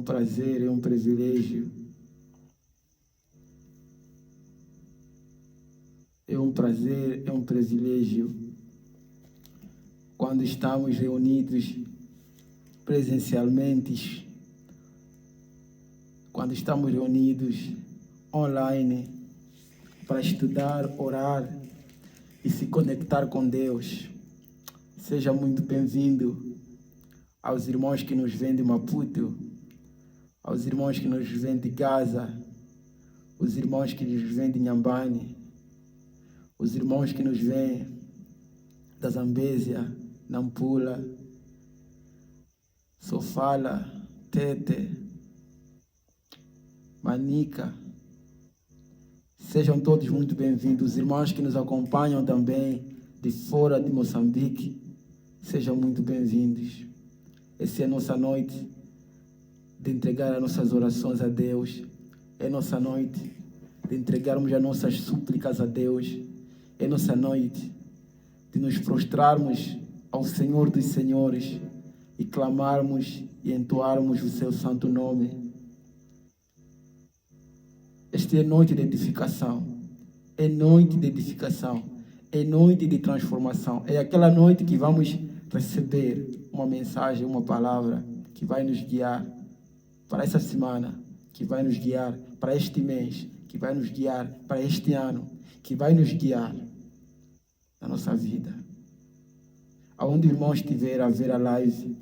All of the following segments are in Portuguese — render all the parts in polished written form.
prazer, é um privilégio. É um prazer, é um privilégio quando estamos reunidos presencialmente, quando estamos reunidos online para estudar, orar e se conectar com Deus. Seja muito bem-vindo aos irmãos que nos vêm de Maputo, aos irmãos que nos vêm de Gaza, os irmãos que nos vêm de Nhambane, os irmãos que nos vêm da Zambésia, Nampula, Sofala, Tete, Manica. Sejam todos muito bem-vindos. Os irmãos que nos acompanham também de fora de Moçambique, sejam muito bem-vindos. Essa é a nossa noite de entregar as nossas orações a Deus. É nossa noite de entregarmos as nossas súplicas a Deus. É nossa noite de nos prostrarmos ao Senhor dos Senhores e clamarmos e entoarmos o seu santo nome. Esta é noite de edificação, é noite de edificação, é noite de transformação. É aquela noite que vamos receber uma mensagem, uma palavra que vai nos guiar para essa semana, que vai nos guiar para este mês, que vai nos guiar para este ano, que vai nos guiar na nossa vida. Aonde o irmão estiver a ver a live,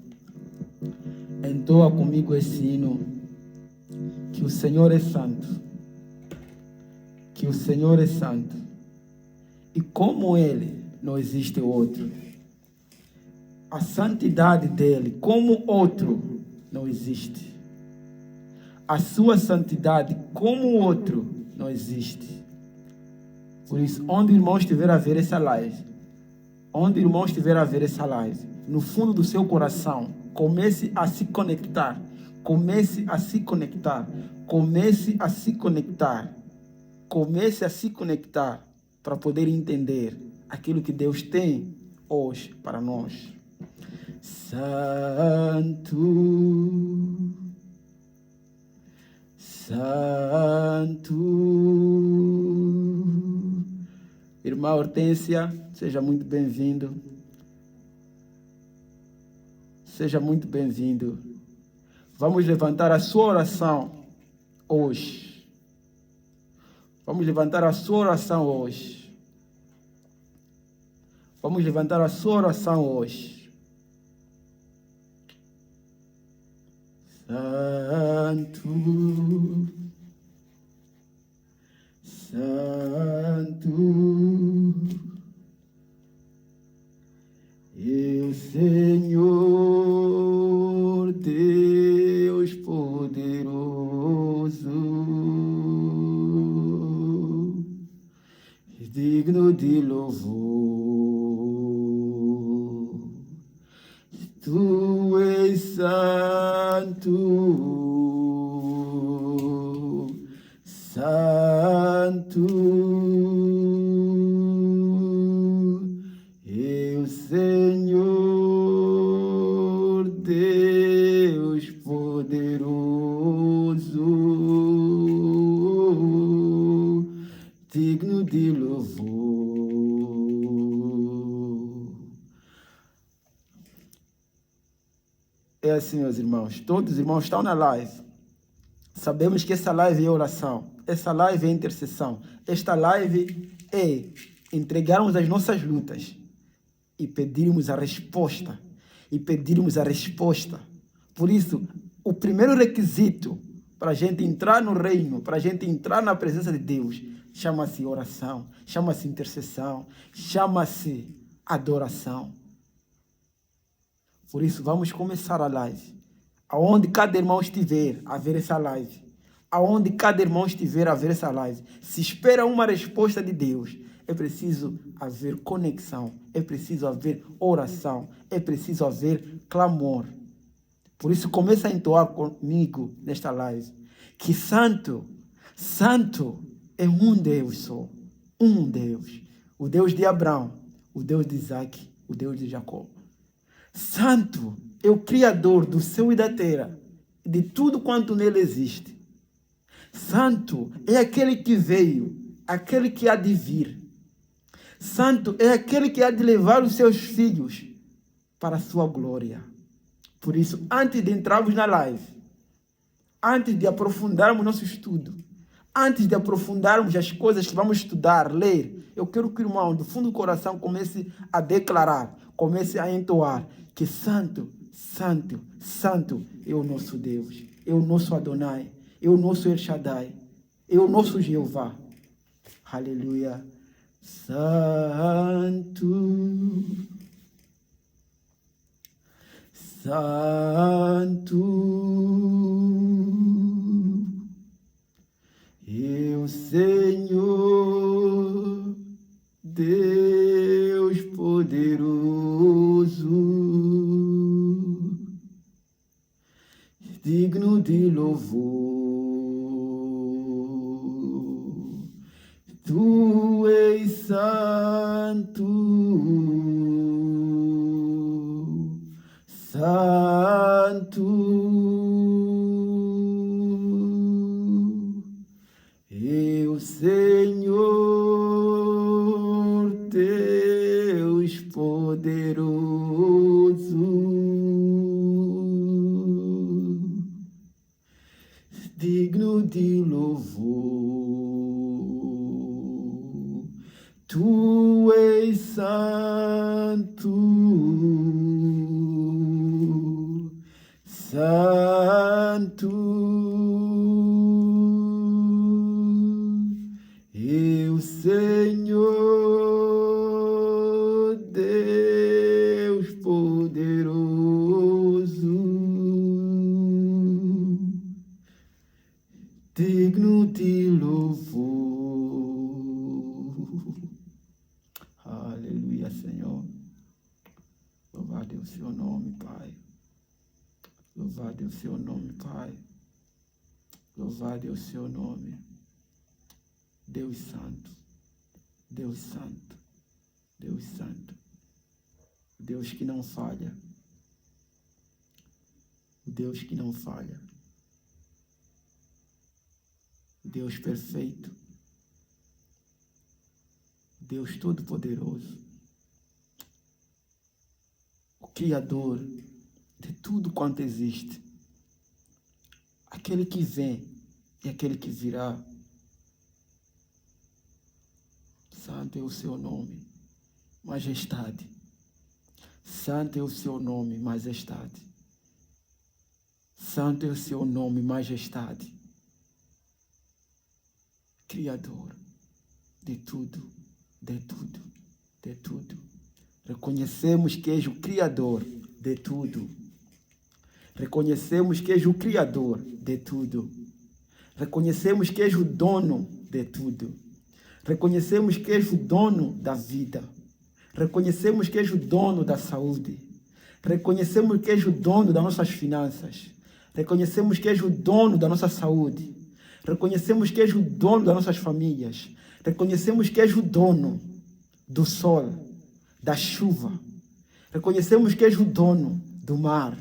entoa comigo esse hino, que o Senhor é santo. Que o Senhor é santo, e como Ele não existe outro. A santidade dEle, como outro, não existe. A sua santidade, como outro, não existe. Por isso, onde o irmão estiver a ver essa live, no fundo do seu coração, comece a se conectar, comece a se conectar para poder entender aquilo que Deus tem hoje para nós. Santo, Santo. Irmã Hortência, seja muito bem-vindo. Seja muito bem-vindo. Vamos levantar a sua oração hoje. Vamos levantar a sua oração hoje. Vamos levantar a sua oração hoje. Santo, Santo, eu, Senhor, Deus poderoso, digno de louvor. Tu és santo, santo, eu, Senhor, Deus poderoso, digno de louvor. É assim, meus irmãos. Todos os irmãos estão na live. Sabemos que essa live é oração. Essa live é intercessão. Esta live é entregarmos as nossas lutas e pedirmos a resposta. Por isso, o primeiro requisito para a gente entrar no reino, para a gente entrar na presença de Deus, chama-se oração, chama-se intercessão, chama-se adoração. Por isso, vamos começar a live. Aonde cada irmão estiver a ver essa live, se espera uma resposta de Deus, é preciso haver conexão, é preciso haver oração, é preciso haver clamor. Por isso, começa a entoar comigo nesta live, que santo, santo é um Deus só, um Deus. O Deus de Abraão, o Deus de Isaac, o Deus de Jacó. Santo é o Criador do céu e da terra de tudo quanto nele existe. Santo é aquele que veio, aquele que há de vir. Santo é aquele que há de levar os seus filhos para a sua glória. Por isso, antes de entrarmos na live, antes de aprofundarmos nosso estudo, antes de aprofundarmos as coisas que vamos estudar, ler, eu quero que o irmão, do fundo do coração, comece a declarar, comece a entoar que santo, santo, santo é o nosso Deus, é o nosso Adonai, é o nosso El Shaddai, é o nosso Jeová. Aleluia. Santo, santo, é o Senhor, Deus poderoso, digno de louvor. Tu és santo, santo, é o Senhor, Deus poderoso, digno de louvor. Tu és santo, santo, é o Senhor, Deus poderoso, digno de louvor. Aleluia, Senhor. Louvado é o seu nome, Pai. Louvado é o seu nome, Pai. Louvado é o seu nome. Deus Santo. Deus Santo. Deus Santo. Deus que não falha. Deus que não falha. Deus perfeito. Deus Todo-Poderoso. O Criador de tudo quanto existe. Aquele que vem e aquele que virá. Santo é o seu nome, majestade. Santo é o seu nome, majestade. Santo é o seu nome, majestade. Criador de tudo, de tudo, de tudo. Reconhecemos que és o Criador de tudo. Reconhecemos que és o Criador de tudo. Reconhecemos que és o dono de tudo. Reconhecemos que és o dono da vida. Reconhecemos que és o dono da saúde. Reconhecemos que és o dono das nossas finanças. Reconhecemos que és o dono da nossa saúde. Reconhecemos que és o dono das nossas famílias. Reconhecemos que és o dono do sol, da chuva. Reconhecemos que és o dono do mar.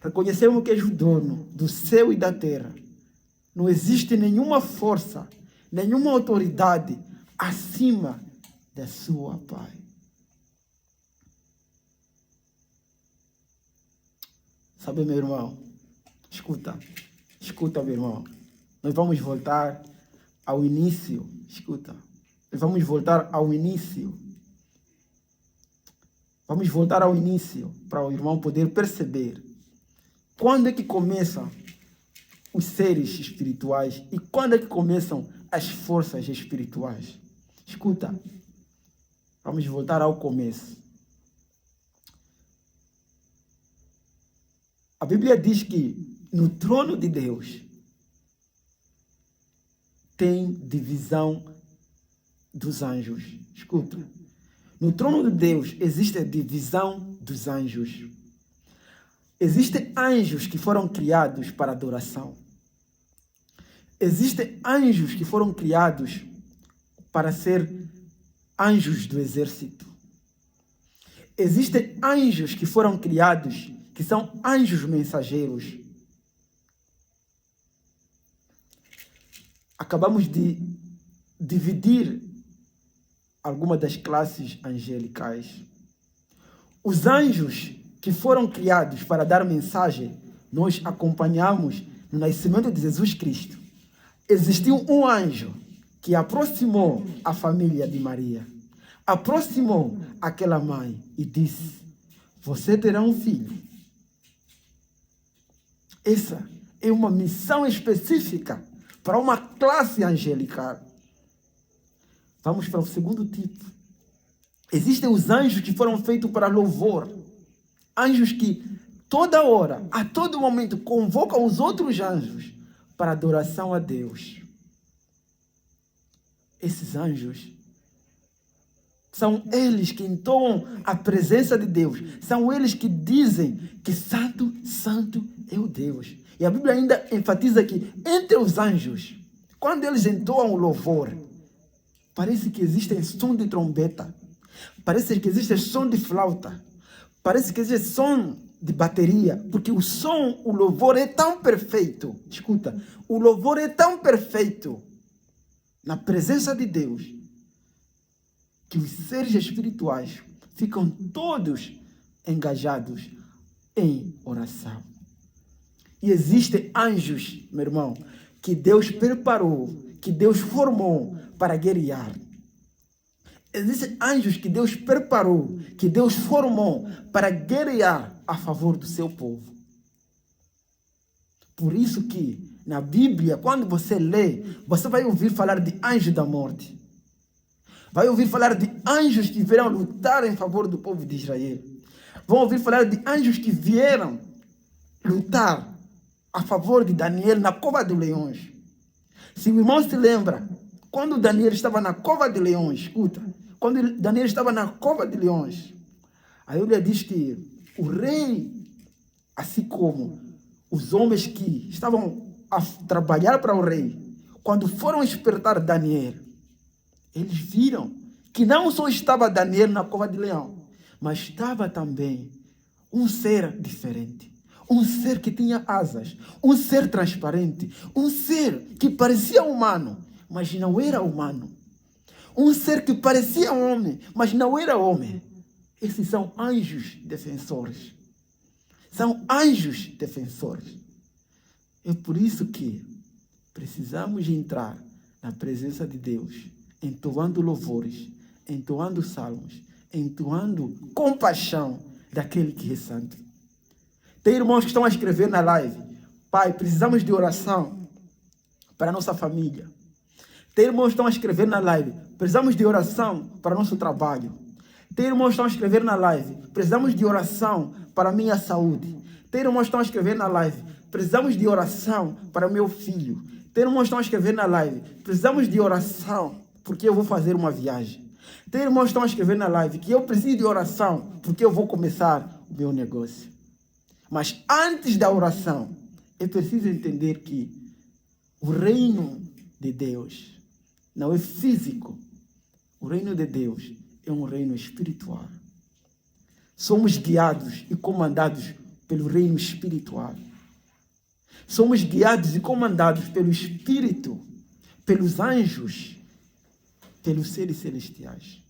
Reconhecemos que és o dono do céu e da terra. Não existe nenhuma força, nenhuma autoridade acima da sua, Pai. Sabe, meu irmão? Escuta, meu irmão. Nós vamos voltar ao início. Escuta. Nós vamos voltar ao início. Vamos voltar ao início para o irmão poder perceber quando é que começam os seres espirituais e quando é que começam as forças espirituais. Escuta. Vamos voltar ao começo. A Bíblia diz que no trono de Deus tem divisão dos anjos. Escuta. No trono de Deus existe a divisão dos anjos. Existem anjos que foram criados para adoração. Existem anjos que foram criados para ser anjos do exército. Existem anjos que foram criados que são anjos mensageiros. acabamos de dividir algumas das classes angelicais. Os anjos que foram criados para dar mensagem, nós acompanhamos no nascimento de Jesus Cristo. Existiu um anjo que aproximou a família de Maria, aproximou aquela mãe e disse: você terá um filho. Essa é uma missão específica para uma classe angelical. Vamos para o segundo tipo. Existem os anjos que foram feitos para louvor. Anjos que toda hora, a todo momento, convocam os outros anjos para adoração a Deus. Esses anjos são eles que entoam a presença de Deus. São eles que dizem que santo, santo é o Deus. E a Bíblia ainda enfatiza que entre os anjos, quando eles entoam o louvor, parece que existe som de trombeta, parece que existe som de flauta, parece que existe som de bateria, porque o som, o louvor é tão perfeito. Escuta, o louvor é tão perfeito na presença de Deus, que os seres espirituais ficam todos engajados em oração. E existem anjos, meu irmão, que Deus preparou, que Deus formou para guerrear. Existem anjos que Deus preparou, que Deus formou para guerrear a favor do seu povo. Por isso que na Bíblia, quando você lê, você vai ouvir falar de anjos da morte. Vai ouvir falar de anjos que vieram lutar em favor do povo de Israel. Vão ouvir falar de anjos que vieram lutar a favor de Daniel na cova de leões. Se o irmão se lembra, quando Daniel estava na cova de leões, escuta, quando Daniel estava na cova de leões, a Bíblia diz que o rei, assim como os homens que estavam a trabalhar para o rei, quando foram despertar Daniel, eles viram que não só estava Daniel na cova de leão, mas estava também um ser diferente. Um ser que tinha asas, um ser transparente, um ser que parecia humano, mas não era humano. Um ser que parecia homem, mas não era homem. Esses são anjos defensores. São anjos defensores. É por isso que precisamos entrar na presença de Deus, entoando louvores, entoando salmos, entoando compaixão daquele que é santo. Tem irmãos que estão a escrever na live: pai, precisamos de oração para a nossa família. Tem irmãos que estão a escrever na live: precisamos de oração para o nosso trabalho. Tem irmãos que estão a escrever na live: precisamos de oração para a minha saúde. Tem irmãos que estão a escrever na live: precisamos de oração para o meu filho. Tem irmãos que estão a escrever na live: precisamos de oração porque eu vou fazer uma viagem. Tem irmãos que estão a escrever na live que eu preciso de oração porque eu vou começar o meu negócio. Mas antes da oração, é preciso entender que o reino de Deus não é físico. O reino de Deus é um reino espiritual. Somos guiados e comandados pelo reino espiritual. Somos guiados e comandados pelo Espírito, pelos anjos, pelos seres celestiais.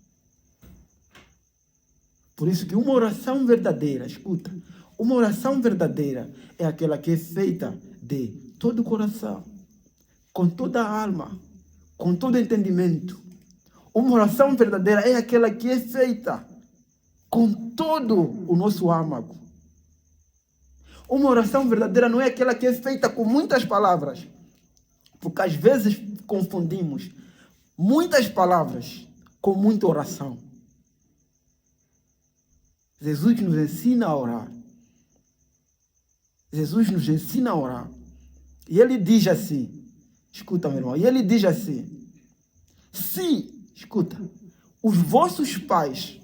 Por isso que uma oração verdadeira, escuta, uma oração verdadeira é aquela que é feita de todo o coração, com toda a alma, com todo o entendimento. Uma oração verdadeira é aquela que é feita com todo o nosso âmago. Uma oração verdadeira não é aquela que é feita com muitas palavras, porque às vezes confundimos muitas palavras com muita oração. Jesus nos ensina a orar. Jesus nos ensina a orar. E ele diz assim, escuta, meu irmão, e ele diz assim: se, escuta, os vossos pais,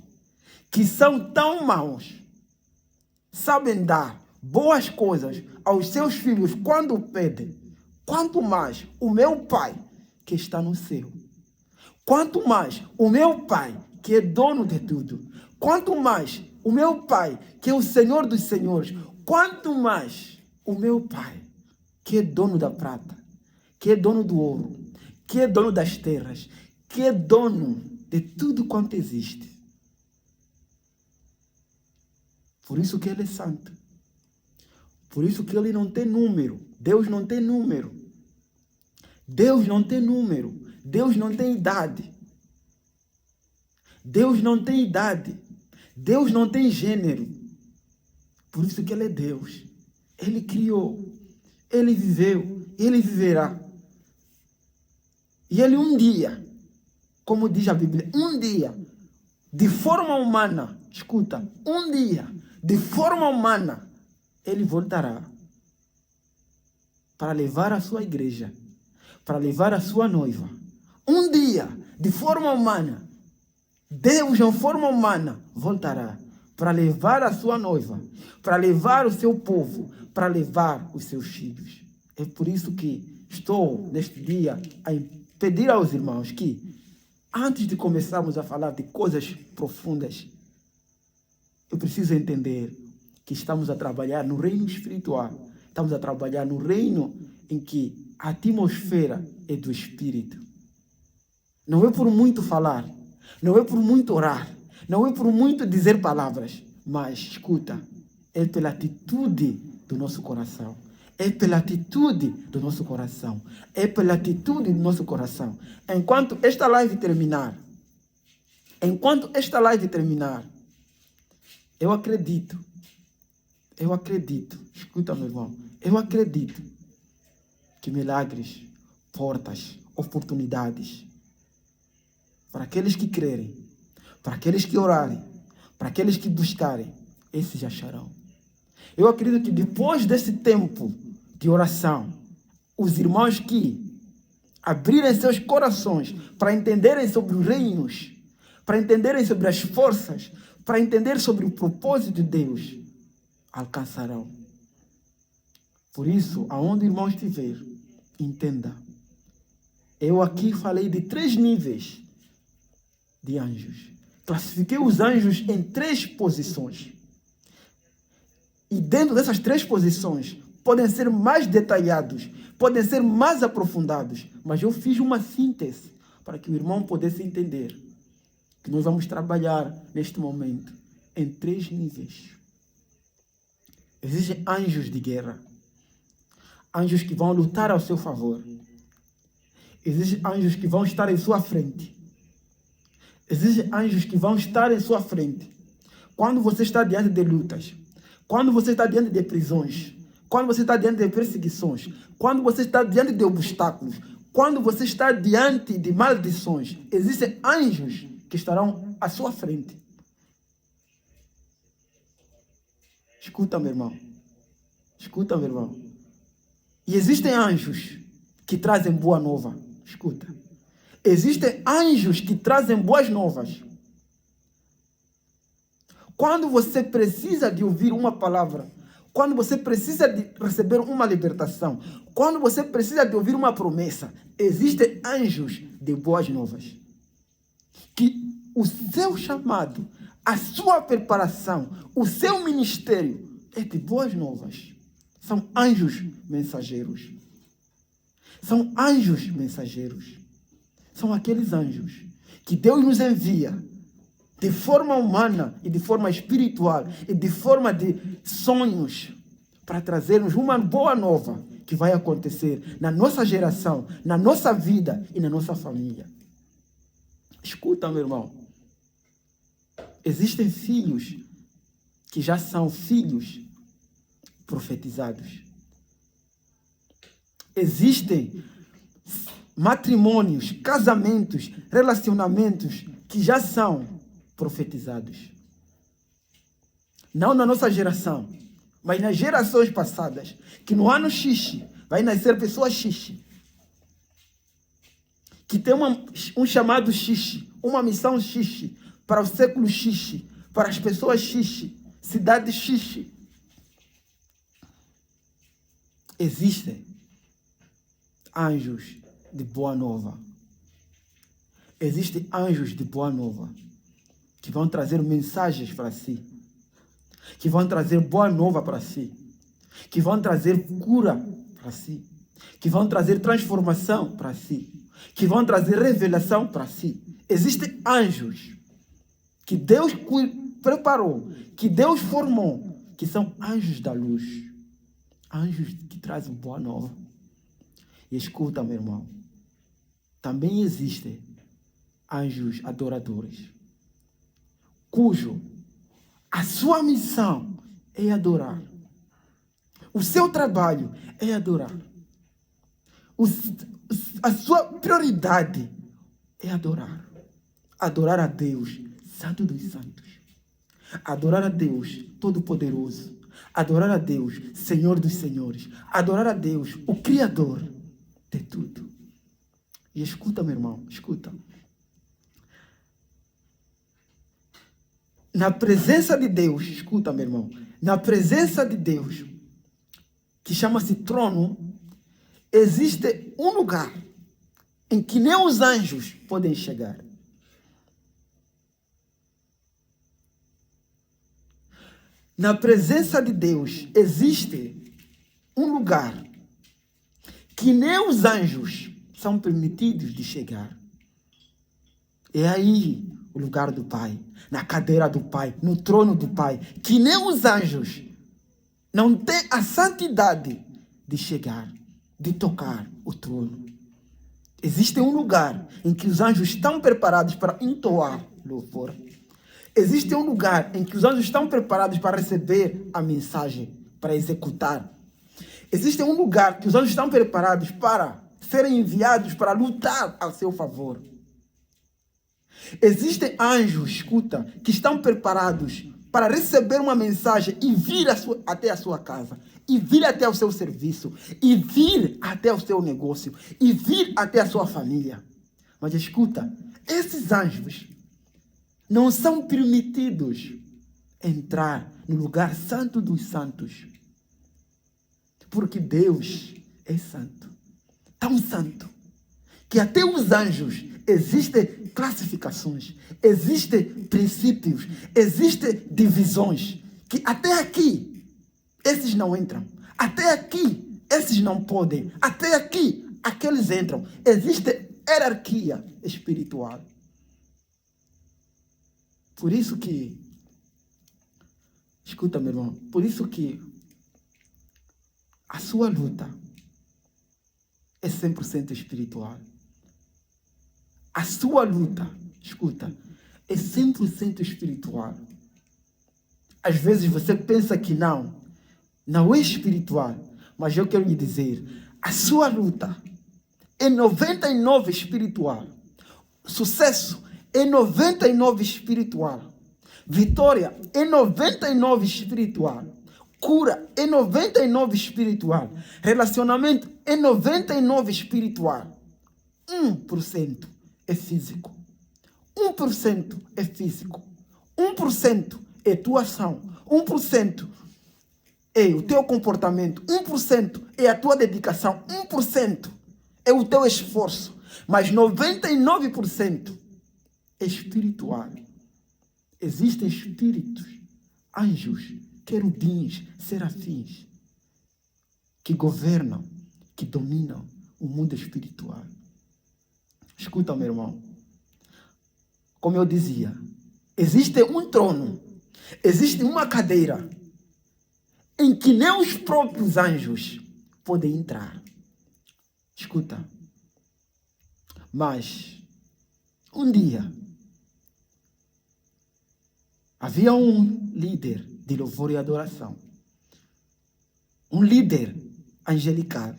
que são tão maus, sabem dar boas coisas aos seus filhos quando pedem, quanto mais o meu Pai que está no céu, quanto mais o meu Pai que é dono de tudo, quanto mais o meu Pai que é o Senhor dos Senhores, quanto mais o meu Pai que é dono da prata, que é dono do ouro, que é dono das terras, que é dono de tudo quanto existe. Por isso que Ele é santo. Por isso que Ele não tem número. Deus não tem número. Deus não tem número. Deus não tem idade. Deus não tem idade. Deus não tem gênero. Por isso que Ele é Deus. Ele criou. Ele viveu. Ele viverá. E Ele um dia, como diz a Bíblia, um dia, de forma humana, escuta, um dia, de forma humana, Ele voltará para levar a sua igreja, para levar a sua noiva. Um dia, de forma humana, Deus em forma humana voltará para levar a sua noiva, para levar o seu povo, para levar os seus filhos. É por isso que estou, neste dia, a pedir aos irmãos que, antes de começarmos a falar de coisas profundas, eu preciso entender que estamos a trabalhar no reino espiritual. Estamos a trabalhar no reino em que a atmosfera é do Espírito. Não é por muito falar, não é por muito orar, não é por muito dizer palavras, mas, escuta, é pela atitude do nosso coração. É pela atitude do nosso coração. É pela atitude do nosso coração. Enquanto esta live terminar, eu acredito, escuta, meu irmão, eu acredito que milagres, portas, oportunidades, para aqueles que crerem, para aqueles que orarem, para aqueles que buscarem, esses acharão. Eu acredito que depois desse tempo de oração, os irmãos que abrirem seus corações para entenderem sobre os reinos, para entenderem sobre as forças, para entender sobre o propósito de Deus, alcançarão. Por isso, aonde o irmão estiver, entenda. Eu aqui falei de 3 níveis de anjos. Classifiquei os anjos em 3 posições. E dentro dessas 3 posições, podem ser mais detalhados, podem ser mais aprofundados, mas eu fiz uma síntese para que o irmão pudesse entender que nós vamos trabalhar neste momento em 3 níveis. Existem anjos de guerra, anjos que vão lutar ao seu favor. Existem anjos que vão estar em sua frente. Existem anjos que vão estar em sua frente. Quando você está diante de lutas, quando você está diante de prisões, quando você está diante de perseguições, quando você está diante de obstáculos, quando você está diante de maldições, existem anjos que estarão à sua frente. Escuta, meu irmão. Escuta, meu irmão. E existem anjos que trazem boa nova. Escuta. Existem anjos que trazem boas novas. Quando você precisa de ouvir uma palavra, quando você precisa de receber uma libertação, quando você precisa de ouvir uma promessa, existem anjos de boas novas. Que o seu chamado, a sua preparação, o seu ministério é de boas novas. São anjos mensageiros. São anjos mensageiros. São aqueles anjos que Deus nos envia de forma humana e de forma espiritual e de forma de sonhos para trazermos uma boa nova que vai acontecer na nossa geração, na nossa vida e na nossa família. Escuta, meu irmão. Existem filhos que já são filhos profetizados. Existem matrimônios, casamentos, relacionamentos que já são profetizados. Não na nossa geração, mas nas gerações passadas, que no ano X vai nascer pessoas X, que tem um chamado X, uma missão X, para o século X, para as pessoas X, cidade X. Existem anjos de boa nova. Existem anjos de boa nova que vão trazer mensagens para si, que vão trazer boa nova para si, que vão trazer cura para si, que vão trazer transformação para si. que vão trazer revelação para si. Existem anjos que Deus preparou, que Deus formou, que são anjos da luz. Anjos que trazem boa nova. E escuta, meu irmão, também existem anjos adoradores, cujo a sua missão é adorar. O seu trabalho é adorar. A sua prioridade é adorar. Adorar a Deus, Santo dos Santos. Adorar a Deus, Todo-Poderoso. Adorar a Deus, Senhor dos Senhores. Adorar a Deus, o Criador de tudo. E escuta, meu irmão, escuta. Na presença de Deus, escuta, meu irmão, na presença de Deus, que chama-se trono, existe um lugar em que nem os anjos podem chegar. Na presença de Deus existe um lugar que nem os anjos são permitidos de chegar. É aí o lugar do Pai, na cadeira do Pai, no trono do Pai, que nem os anjos não têm a santidade de chegar, de tocar o trono. Existe um lugar em que os anjos estão preparados para entoar louvor. Existe um lugar em que os anjos estão preparados para receber a mensagem, para executar. Existe um lugar que os anjos estão preparados para serem enviados para lutar a seu favor. Existem anjos, escuta, que estão preparados para receber uma mensagem e vir até a sua casa, e vir até o seu serviço, e vir até o seu negócio, e vir até a sua família. Mas escuta, esses anjos não são permitidos entrar no lugar santo dos santos, porque Deus é santo, tão santo, que até os anjos existem classificações, existem princípios, existem divisões, que até aqui esses não entram, até aqui esses não podem, até aqui aqueles entram. Existe hierarquia espiritual. Por isso que, escuta, meu irmão, por isso que a sua luta é 100% espiritual. A sua luta, escuta, é 100% espiritual. Às vezes você pensa que não é espiritual, mas eu quero lhe dizer, a sua luta é 99% espiritual. Sucesso é 99% espiritual. Vitória é 99% espiritual. Cura é 99% espiritual. Relacionamento é 99% espiritual. 1% é físico. 1% é físico. 1% é tua ação. 1% é o teu comportamento. 1% é a tua dedicação. 1% é o teu esforço. Mas 99% é espiritual. Existem espíritos, anjos, querubins, serafins, que governam, que dominam o mundo espiritual. Escuta, meu irmão. Como eu dizia, existe um trono, existe uma cadeira em que nem os próprios anjos podem entrar. Escuta. Mas, um dia, havia um líder de louvor e adoração. Um líder angelical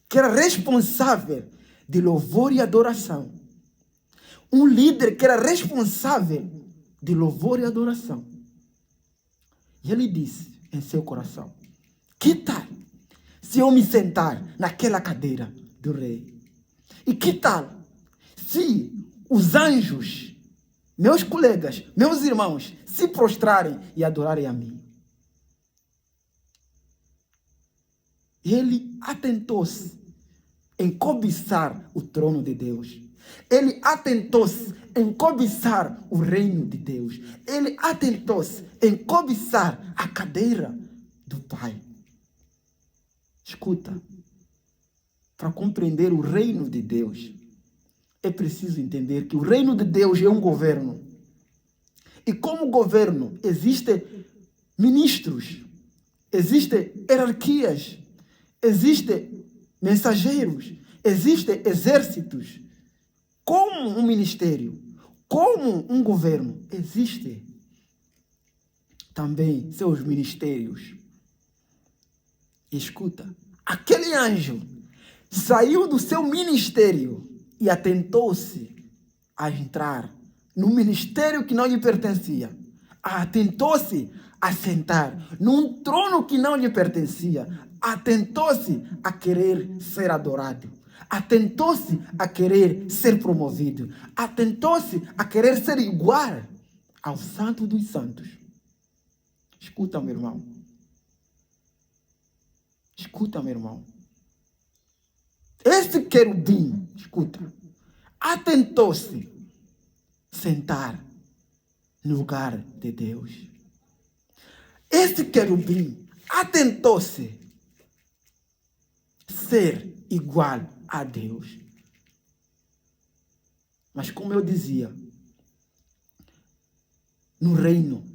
que era responsável de louvor e adoração. Um líder que era responsável de louvor e adoração. E ele disse em seu coração, que tal se eu me sentar naquela cadeira do rei? E que tal se os anjos, meus colegas, meus irmãos, se prostrarem e adorarem a mim? Ele atentou-se em cobiçar o trono de Deus. Ele atentou-se em cobiçar o reino de Deus. Ele atentou-se em cobiçar a cadeira do Pai. Escuta, para compreender o reino de Deus, é preciso entender que o reino de Deus é um governo. E como governo, existem ministros, existem hierarquias, existem mensageiros, existem exércitos. Como um ministério, como um governo, existem também seus ministérios. Escuta, aquele anjo saiu do seu ministério e atentou-se a entrar no ministério que não lhe pertencia. Atentou-se a sentar num trono que não lhe pertencia. Atentou-se a querer ser adorado. Atentou-se a querer ser promovido. Atentou-se a querer ser igual ao Santo dos Santos. Escuta, meu irmão. Escuta, meu irmão. Esse querubim, escuta, atentou-se sentar no lugar de Deus. Esse querubim atentou-se ser igual a Deus. Mas como eu dizia, no reino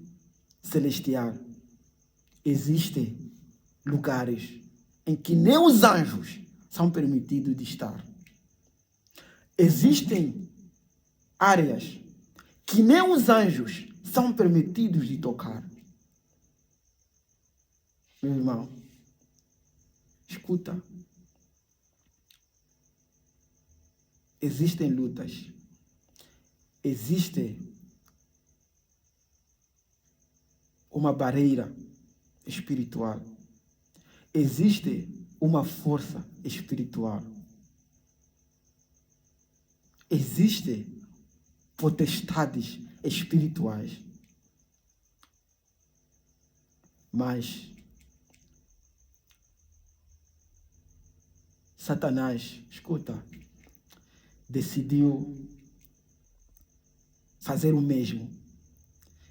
celestial existem lugares em que nem os anjos são permitidos de estar. Existem áreas que nem os anjos são permitidos de tocar. Meu irmão, escuta. Existem lutas. Existe uma barreira espiritual. Existe uma força espiritual. Existem potestades espirituais. Mas Satanás, escuta, decidiu fazer o mesmo.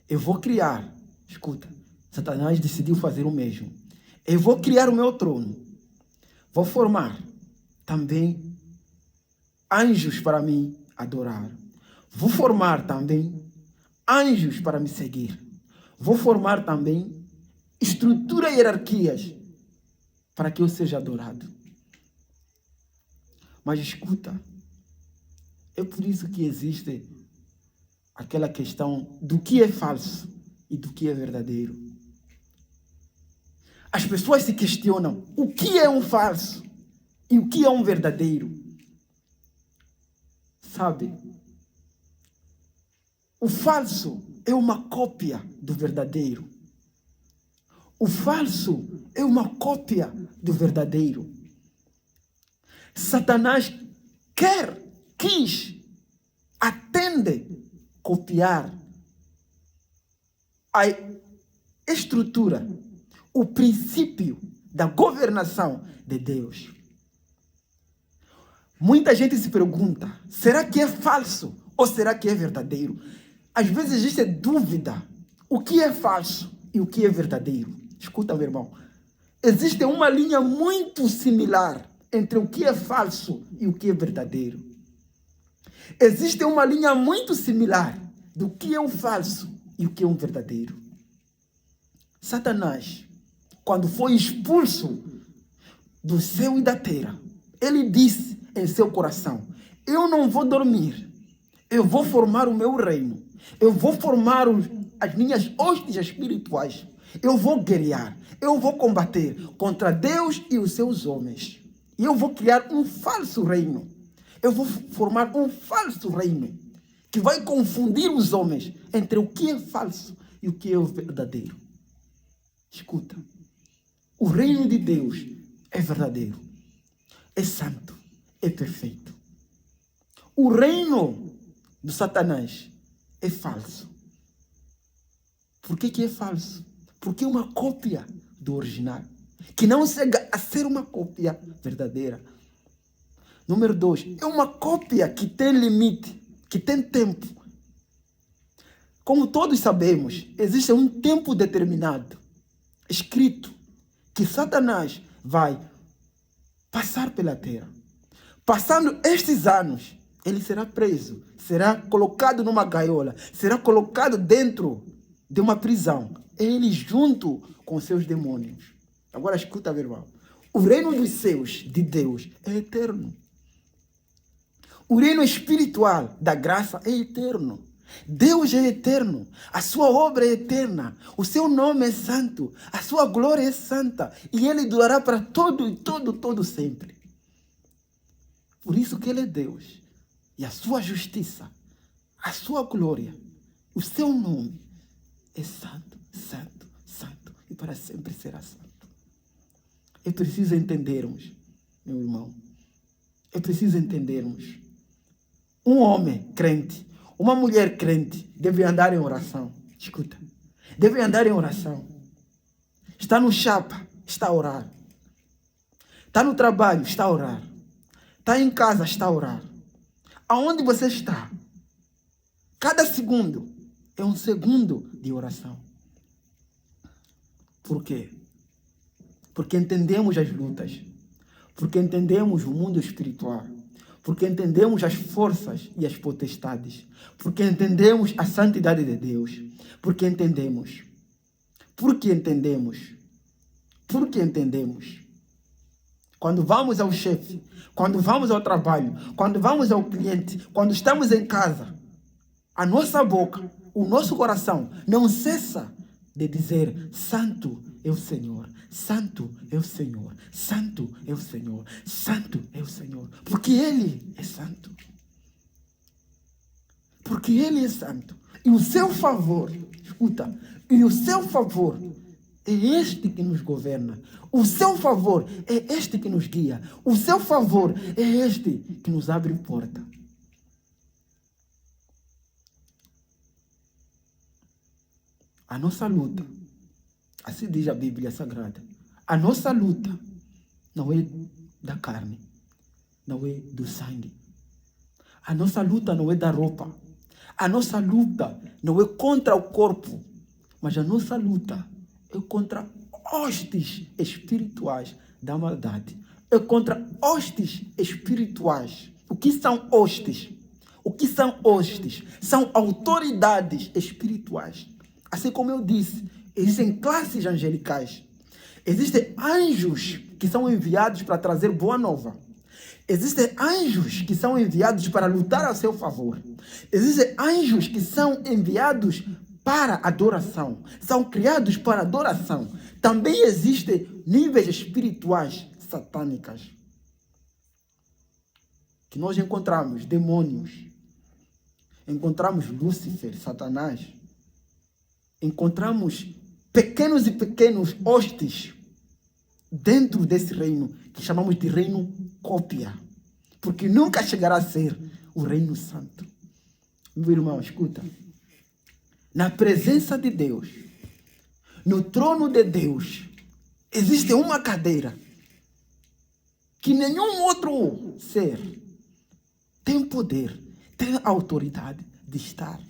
Eu vou criar, escuta, Satanás decidiu fazer o mesmo. Eu vou criar o meu trono. Vou formar também anjos para me adorar. Vou formar também anjos para me seguir. Vou formar também estrutura e hierarquias para que eu seja adorado. Mas escuta, é por isso que existe aquela questão do que é falso e do que é verdadeiro. As pessoas se questionam o que é um falso e o que é um verdadeiro. Sabe? O falso é uma cópia do verdadeiro. O falso é uma cópia do verdadeiro. Satanás quis, atende copiar a estrutura, o princípio da governação de Deus. Muita gente se pergunta, será que é falso ou será que é verdadeiro? Às vezes existe dúvida, o que é falso e o que é verdadeiro. Escuta, meu irmão, existe uma linha muito similar entre o que é falso e o que é verdadeiro. Existe uma linha muito similar do que é o falso e o que é um verdadeiro. Satanás, quando foi expulso do céu e da terra, ele disse em seu coração, eu não vou dormir, eu vou formar o meu reino, eu vou formar as minhas hostes espirituais, eu vou guerrear, eu vou combater contra Deus e os seus homens. E eu vou criar um falso reino. Eu vou formar um falso reino que vai confundir os homens entre o que é falso e o que é o verdadeiro. Escuta, o reino de Deus é verdadeiro, é santo, é perfeito. O reino do Satanás é falso. Por que é falso? Porque é uma cópia do original, que não chega a ser uma cópia verdadeira. Número 2, é uma cópia que tem limite, que tem tempo. Como todos sabemos, existe um tempo determinado, escrito, que Satanás vai passar pela terra. Passando estes anos, Ele será preso, será colocado numa gaiola, será colocado dentro de uma prisão. Ele junto com seus demônios. Agora escuta, meu irmão. O reino dos céus, de Deus, é eterno. O reino espiritual da graça é eterno. Deus é eterno. A sua obra é eterna. O seu nome é santo. A sua glória é santa. E ele durará para todo sempre. Por isso que ele é Deus. E a sua justiça, a sua glória, o seu nome é santo, santo, santo. E para sempre será santo. É preciso entendermos, meu irmão. É preciso entendermos. Um homem crente, uma mulher crente, deve andar em oração. Escuta. Deve andar em oração. Está no chapa, está a orar. Está no trabalho, está a orar. Está em casa, está a orar. Aonde você está? Cada segundo é um segundo de oração. Por quê? Porque entendemos as lutas. Porque entendemos o mundo espiritual. Porque entendemos as forças e as potestades. Porque entendemos a santidade de Deus. Porque entendemos. Porque entendemos. Porque entendemos. Quando vamos ao chefe, quando vamos ao trabalho, quando vamos ao cliente, quando estamos em casa, a nossa boca, o nosso coração não cessa de dizer: Santo é o Senhor, Santo é o Senhor, Santo é o Senhor, Santo é o Senhor. Porque Ele é santo. Porque Ele é santo. E o seu favor, escuta, e o seu favor é este que nos governa. O seu favor é este que nos guia. O seu favor é este que nos abre porta. A nossa luta, assim diz a Bíblia Sagrada, a nossa luta não é da carne, não é do sangue. A nossa luta não é da roupa. A nossa luta não é contra o corpo, mas a nossa luta é contra hostes espirituais da maldade. É contra hostes espirituais. O que são hostes? O que são hostes? São autoridades espirituais. Assim como eu disse, existem classes angelicais. Existem anjos que são enviados para trazer boa nova. Existem anjos que são enviados para lutar a seu favor. Existem anjos que são enviados para adoração. São criados para adoração. Também existem níveis espirituais satânicas. Que nós encontramos demônios. Encontramos Lúcifer, Satanás. Encontramos pequenos e pequenos hostes dentro desse reino, que chamamos de reino cópia. Porque nunca chegará a ser o reino santo. Meu irmão, escuta. Na presença de Deus, no trono de Deus, existe uma cadeira que nenhum outro ser tem poder, tem autoridade de estar.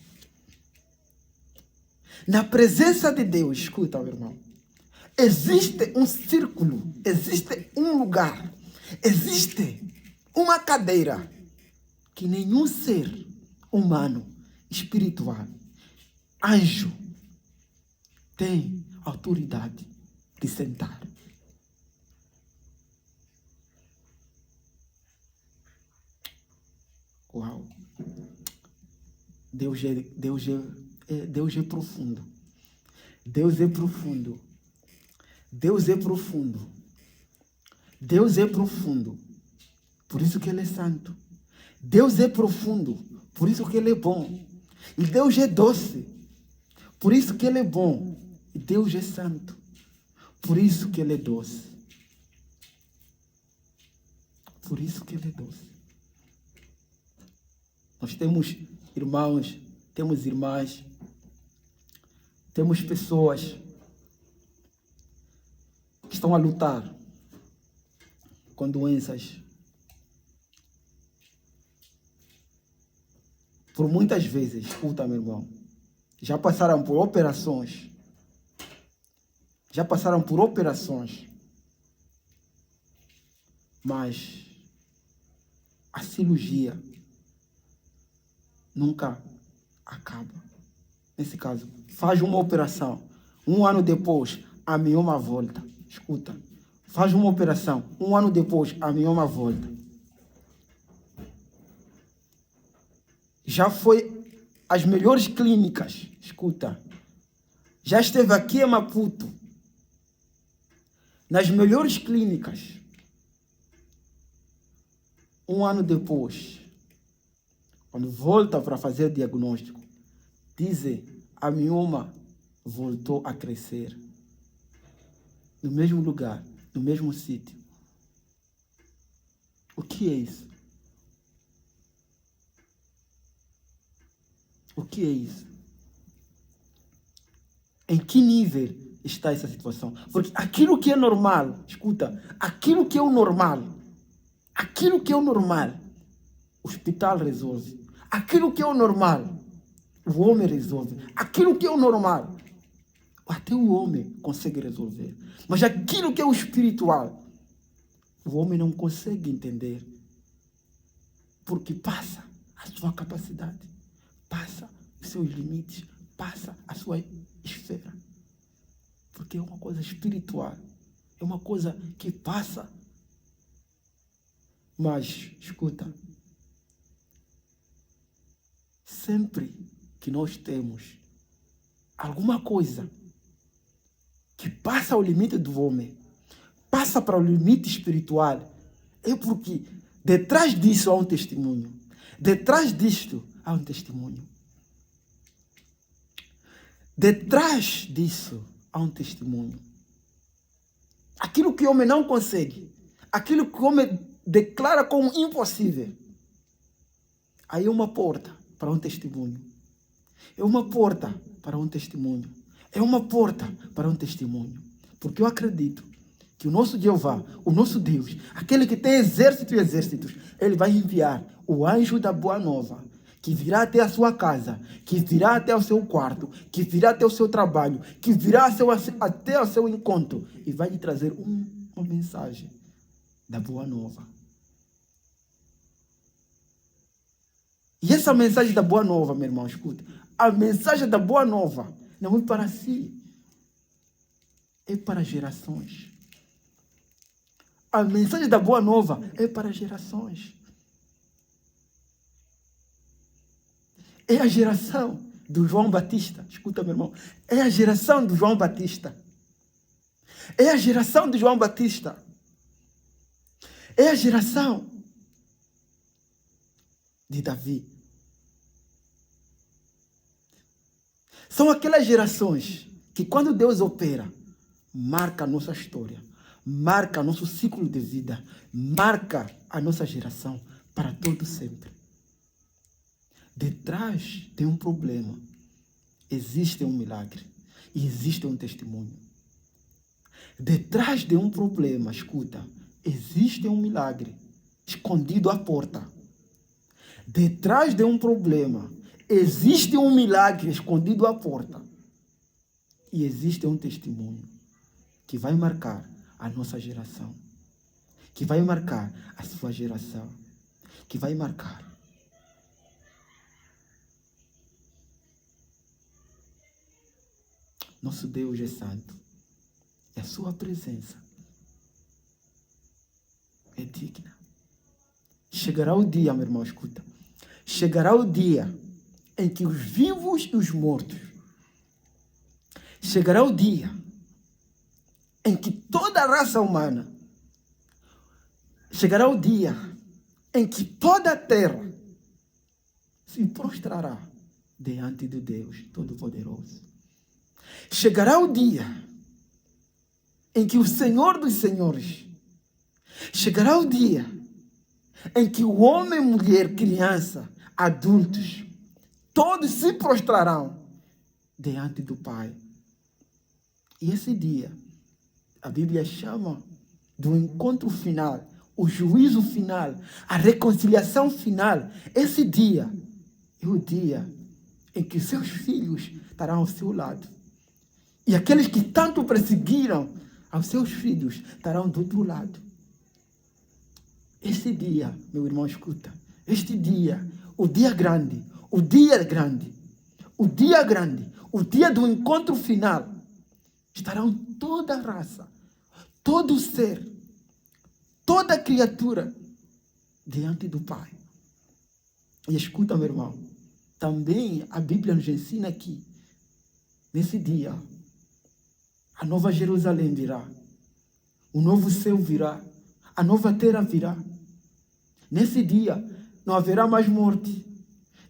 Na presença de Deus, escuta, meu irmão, existe um círculo, existe um lugar, existe uma cadeira que nenhum ser humano, espiritual, anjo, tem autoridade de sentar. Uau! Deus é profundo. Deus é profundo. Deus é profundo. Deus é profundo. Por isso que Ele é santo. Deus é profundo. Por isso que Ele é bom. E Deus é doce. Por isso que Ele é bom. E Deus é santo. Por isso que Ele é doce. Por isso que Ele é doce. Nós temos irmãos, temos irmãs, temos pessoas que estão a lutar com doenças. Por muitas vezes, escuta, meu irmão, já passaram por operações. Já passaram por operações. Mas a cirurgia nunca acaba. Nesse caso, faz uma operação. 1 ano depois, a mioma volta. Escuta. Faz uma operação. 1 ano depois, a mioma volta. Já foi às melhores clínicas. Escuta. Já esteve aqui em Maputo. Nas melhores clínicas. 1 ano depois, quando volta para fazer o diagnóstico, dizem a mioma voltou a crescer. No mesmo lugar, no mesmo sítio. O que é isso? O que é isso? Em que nível está essa situação? Porque aquilo que é normal, escuta, aquilo que é o normal, o hospital resolve. Aquilo que é o normal, o homem resolve. Aquilo que é o normal, até o homem consegue resolver. Mas aquilo que é o espiritual, o homem não consegue entender. Porque passa a sua capacidade, passa os seus limites, passa a sua esfera. Porque é uma coisa espiritual, é uma coisa que passa. Mas, escuta, sempre que nós temos alguma coisa que passa ao limite do homem, passa para o limite espiritual, é porque detrás disso há um testemunho. Detrás disto há um testemunho. Detrás disso há um testemunho. Aquilo que o homem não consegue, aquilo que o homem declara como impossível, aí é uma porta para um testemunho. É uma porta para um testemunho. É uma porta para um testemunho. Porque eu acredito que o nosso Jeová, o nosso Deus, aquele que tem exército e exércitos, ele vai enviar o anjo da boa nova, que virá até a sua casa, que virá até o seu quarto, que virá até o seu trabalho, que virá até o seu encontro e vai lhe trazer uma mensagem da boa nova. E essa mensagem da boa nova, meu irmão, escuta, a mensagem da boa nova não é para si, é para gerações. A mensagem da boa nova é para gerações. É a geração do João Batista. Escuta, meu irmão. É a geração do João Batista. É a geração do João Batista. É a geração de Davi. São aquelas gerações que quando Deus opera, marca a nossa história, marca nosso ciclo de vida, marca a nossa geração para todo sempre. Detrás de um problema, existe um milagre e existe um testemunho. Detrás de um problema, escuta, existe um milagre escondido à porta. Detrás de um problema, existe um milagre escondido à porta. E existe um testemunho que vai marcar a nossa geração, que vai marcar a sua geração, que vai marcar. Nosso Deus é santo. E a sua presença é digna. Chegará o dia, meu irmão, escuta. Chegará o dia em que os vivos e os mortos. Chegará o dia em que toda a raça humana. Chegará o dia em que toda a terra se prostrará diante de Deus Todo-Poderoso. Chegará o dia em que o Senhor dos Senhores, chegará o dia em que o homem, mulher, criança, adultos, todos se prostrarão diante do Pai. E esse dia, a Bíblia chama do encontro final, o juízo final, a reconciliação final. Esse dia é o dia em que seus filhos estarão ao seu lado. E aqueles que tanto perseguiram aos seus filhos estarão do outro lado. Este dia, meu irmão, escuta. Este dia, o dia grande, o dia grande, o dia grande, o dia do encontro final, estarão toda a raça, todo ser, toda criatura diante do Pai. E escuta, meu irmão, também a Bíblia nos ensina que nesse dia a nova Jerusalém virá, o novo céu virá, a nova terra virá. Nesse dia não haverá mais morte.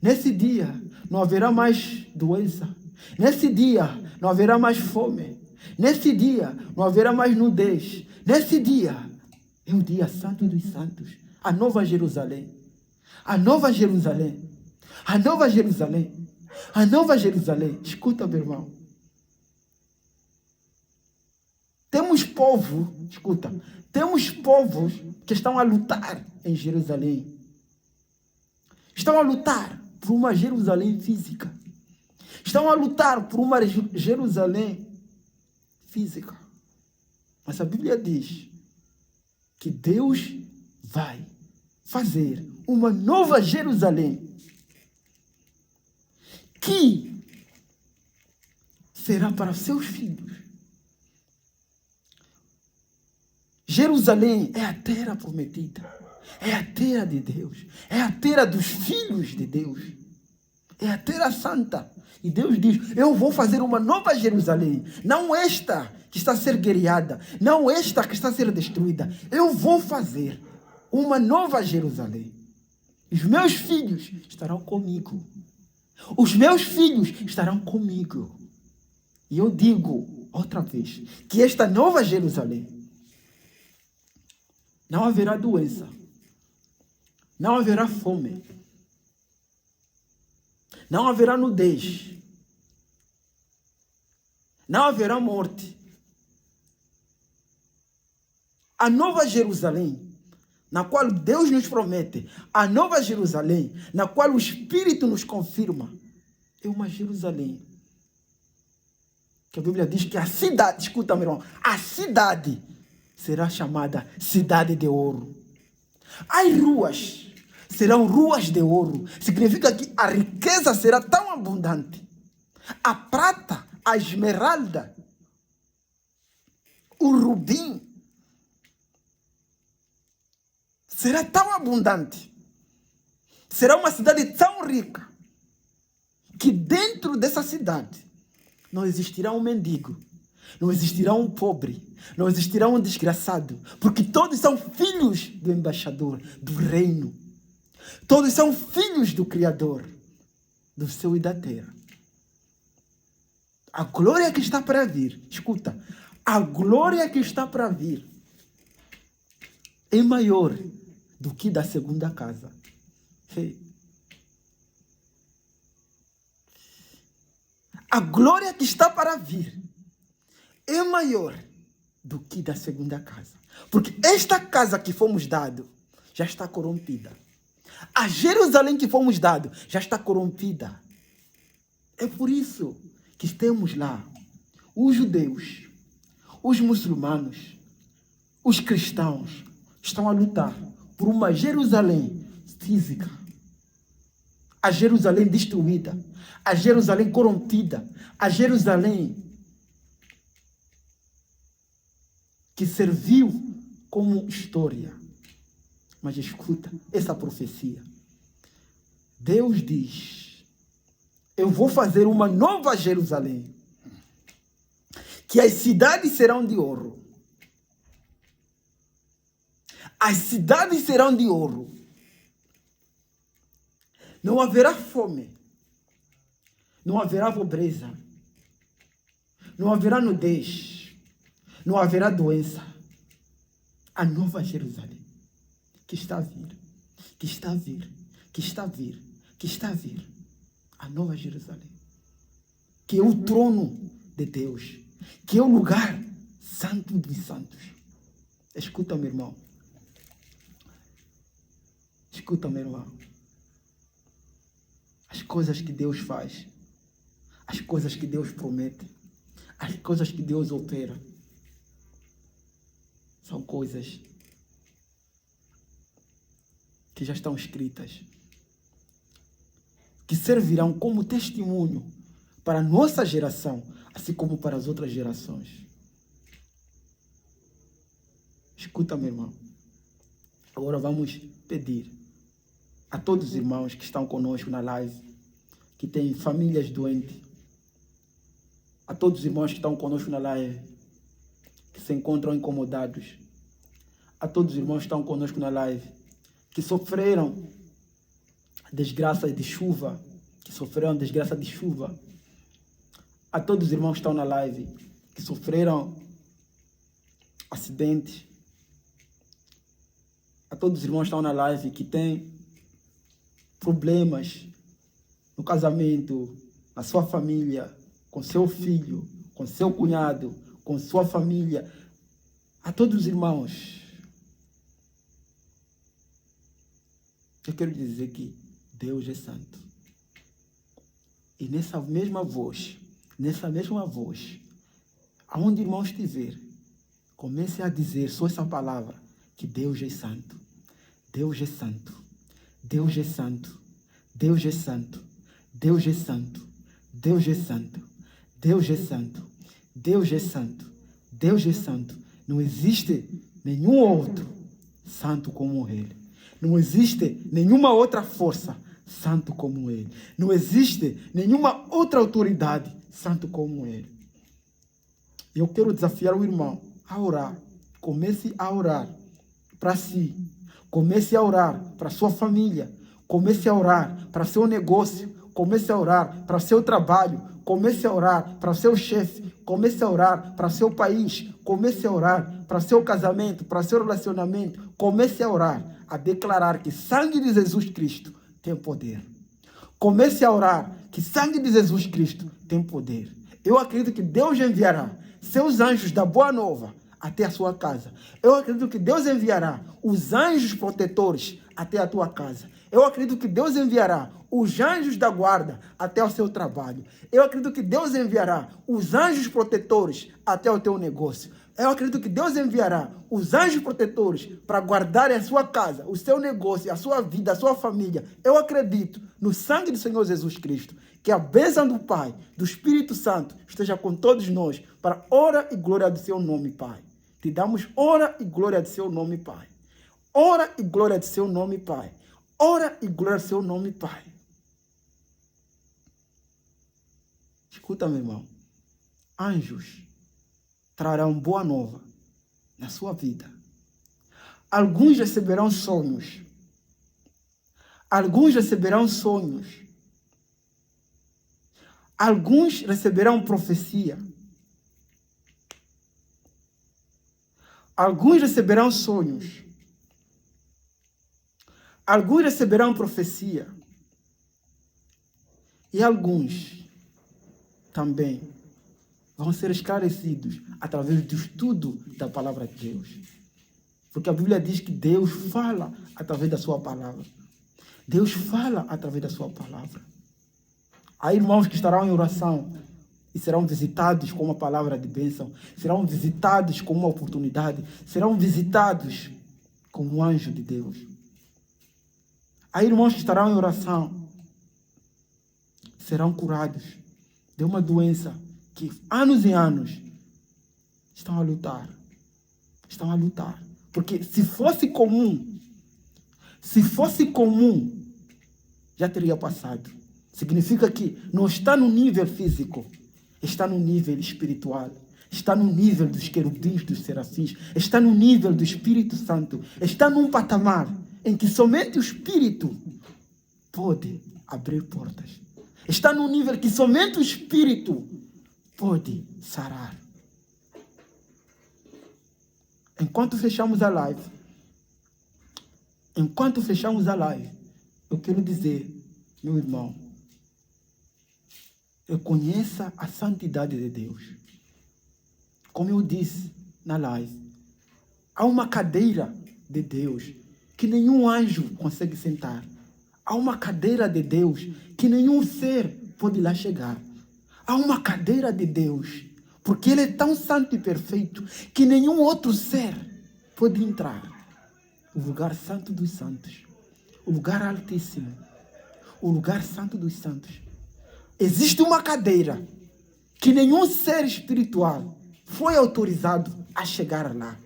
Nesse dia não haverá mais doença. Nesse dia não haverá mais fome. Nesse dia não haverá mais nudez. Nesse dia é o dia santo dos santos. A nova Jerusalém. A nova Jerusalém. A nova Jerusalém. A nova Jerusalém. Escuta, meu irmão. Temos povo, escuta, temos povos que estão a lutar em Jerusalém. Estão a lutar por uma Jerusalém física. Estão a lutar por uma Jerusalém física. Mas a Bíblia diz que Deus vai fazer uma nova Jerusalém que será para seus filhos. Jerusalém é a terra prometida, é a terra de Deus, é a terra dos filhos de Deus, é a terra santa. E Deus diz, eu vou fazer uma nova Jerusalém, não esta que está a ser guerreada, não esta que está a ser destruída. Eu vou fazer uma nova Jerusalém. Os meus filhos estarão comigo. Os meus filhos estarão comigo. E eu digo outra vez, que esta nova Jerusalém não haverá doença, não haverá fome, não haverá nudez, não haverá morte. A nova Jerusalém, na qual Deus nos promete, a nova Jerusalém, na qual o Espírito nos confirma, é uma Jerusalém que a Bíblia diz que a cidade, escuta, meu irmão, a cidade será chamada Cidade de Ouro. As ruas serão ruas de ouro. Significa que a riqueza será tão abundante. A prata, a esmeralda, o rubim será tão abundante. Será uma cidade tão rica que dentro dessa cidade não existirá um mendigo, não existirá um pobre, não existirá um desgraçado, porque todos são filhos do embaixador, do reino. Todos são filhos do Criador, do céu e da terra. A glória que está para vir, escuta, a glória que está para vir é maior do que da segunda casa. A glória que está para vir é maior do que da segunda casa. Porque esta casa que fomos dados já está corrompida. A Jerusalém que fomos dados já está corrompida. É por isso que temos lá os judeus, os muçulmanos, os cristãos estão a lutar por uma Jerusalém física. A Jerusalém destruída, a Jerusalém corrompida, a Jerusalém que serviu como história. Mas escuta essa profecia. Deus diz, eu vou fazer uma nova Jerusalém, que as cidades serão de ouro. As cidades serão de ouro. Não haverá fome. Não haverá pobreza. Não haverá nudez. Não haverá doença. A nova Jerusalém, que está a vir, que está a vir, que está a vir, que está a vir. A nova Jerusalém, que é o trono de Deus, que é o lugar santo dos santos. Escuta, meu irmão. Escuta, meu irmão. As coisas que Deus faz, as coisas que Deus promete, as coisas que Deus opera, são coisas que já estão escritas, que servirão como testemunho para a nossa geração, assim como para as outras gerações. Escuta, meu irmão. Agora vamos pedir a todos os irmãos que estão conosco na live, que têm famílias doentes, a todos os irmãos que estão conosco na live, que se encontram incomodados, a todos os irmãos que estão conosco na live, que sofreram desgraça de chuva, a todos os irmãos que estão na live, que sofreram acidentes, a todos os irmãos que estão na live, que têm problemas no casamento, na sua família, com seu filho, com seu cunhado, com sua família, a todos os irmãos, eu quero dizer que Deus é santo. E nessa mesma voz, aonde o irmão estiver, comece a dizer só essa palavra, que Deus é santo. Deus é santo. Deus é santo. Deus é santo. Deus é santo. Deus é santo. Deus é santo. Deus é santo. Deus é santo. Não existe nenhum outro santo como Ele. Não existe nenhuma outra força santo como Ele. Não existe nenhuma outra autoridade santo como Ele. Eu quero desafiar o irmão a orar. Comece a orar para si. Comece a orar para sua família. Comece a orar para seu negócio. Comece a orar para seu trabalho. Comece a orar para seu chefe. Comece a orar para seu país. Comece a orar para seu casamento, para seu relacionamento. Comece a orar, a declarar que sangue de Jesus Cristo tem poder. Comece a orar que sangue de Jesus Cristo tem poder. Eu acredito que Deus enviará seus anjos da boa nova até a sua casa. Eu acredito que Deus enviará os anjos protetores até a tua casa. Eu acredito que Deus enviará os anjos da guarda até o seu trabalho. Eu acredito que Deus enviará os anjos protetores até o teu negócio. Eu acredito que Deus enviará os anjos protetores para guardar a sua casa, o seu negócio, a sua vida, a sua família. Eu acredito no sangue do Senhor Jesus Cristo. Que a bênção do Pai, do Espírito Santo, esteja com todos nós para honra e glória do seu nome, Pai. Te damos honra e glória do seu nome, Pai. Honra e glória do seu nome, Pai. Honra e glória do seu nome, Pai. Escuta, meu irmão. Anjos trarão boa nova na sua vida. Alguns receberão sonhos. Alguns receberão sonhos. Alguns receberão profecia. Alguns receberão sonhos. Alguns receberão profecia. E alguns também vão ser esclarecidos através do estudo da palavra de Deus. Porque a Bíblia diz que Deus fala através da sua palavra. Deus fala através da sua palavra. Há irmãos que estarão em oração e serão visitados com uma palavra de bênção, serão visitados com uma oportunidade, serão visitados com um anjo de Deus. Há irmãos que estarão em oração, serão curados de uma doença que anos e anos estão a lutar. Estão a lutar. Porque se fosse comum, já teria passado. Significa que não está no nível físico, está no nível espiritual, está no nível dos querubins, dos serafins, está no nível do Espírito Santo, está num patamar em que somente o Espírito pode abrir portas. Está num nível que somente o Espírito pode sarar. Enquanto fechamos a live, eu quero dizer, meu irmão, reconheça a santidade de Deus. Como eu disse na live, há uma cadeira de Deus que nenhum anjo consegue sentar. Há uma cadeira de Deus que nenhum ser pode lá chegar. Há uma cadeira de Deus, porque Ele é tão santo e perfeito que nenhum outro ser pode entrar. O lugar santo dos santos, o lugar altíssimo, o lugar santo dos santos. Existe uma cadeira que nenhum ser espiritual foi autorizado a chegar lá.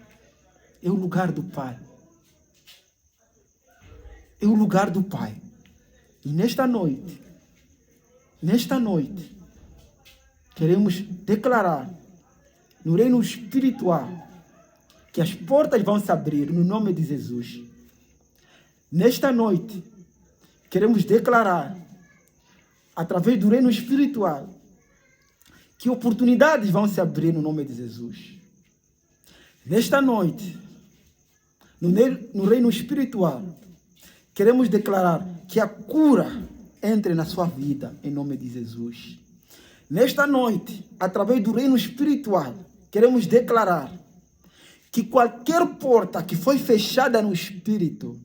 É o lugar do Pai. É o lugar do Pai. E nesta noite, queremos declarar no reino espiritual que as portas vão se abrir no nome de Jesus. Nesta noite, queremos declarar, através do reino espiritual, que oportunidades vão se abrir no nome de Jesus. Nesta noite, no reino espiritual, queremos declarar que a cura entre na sua vida, em nome de Jesus. Nesta noite, através do reino espiritual, queremos declarar que qualquer porta que foi fechada no Espírito,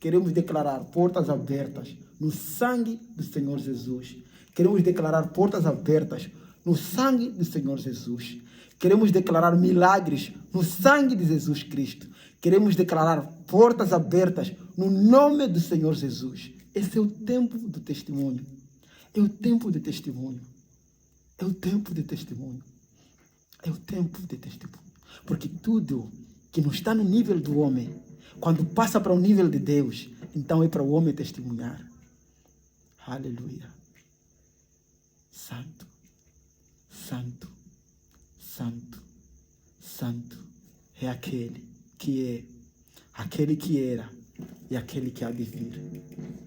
queremos declarar portas abertas no sangue do Senhor Jesus. Queremos declarar portas abertas no sangue do Senhor Jesus. Queremos declarar milagres no sangue de Jesus Cristo. Queremos declarar portas abertas no nome do Senhor Jesus. Esse é o tempo do testemunho. É o tempo de testemunho. É o tempo de testemunho. É o tempo de testemunho. Porque tudo que não está no nível do homem, quando passa para o nível de Deus, então é para o homem testemunhar. Aleluia. Santo, santo, santo, santo é aquele que é, aquele que era e aquele que há de vir.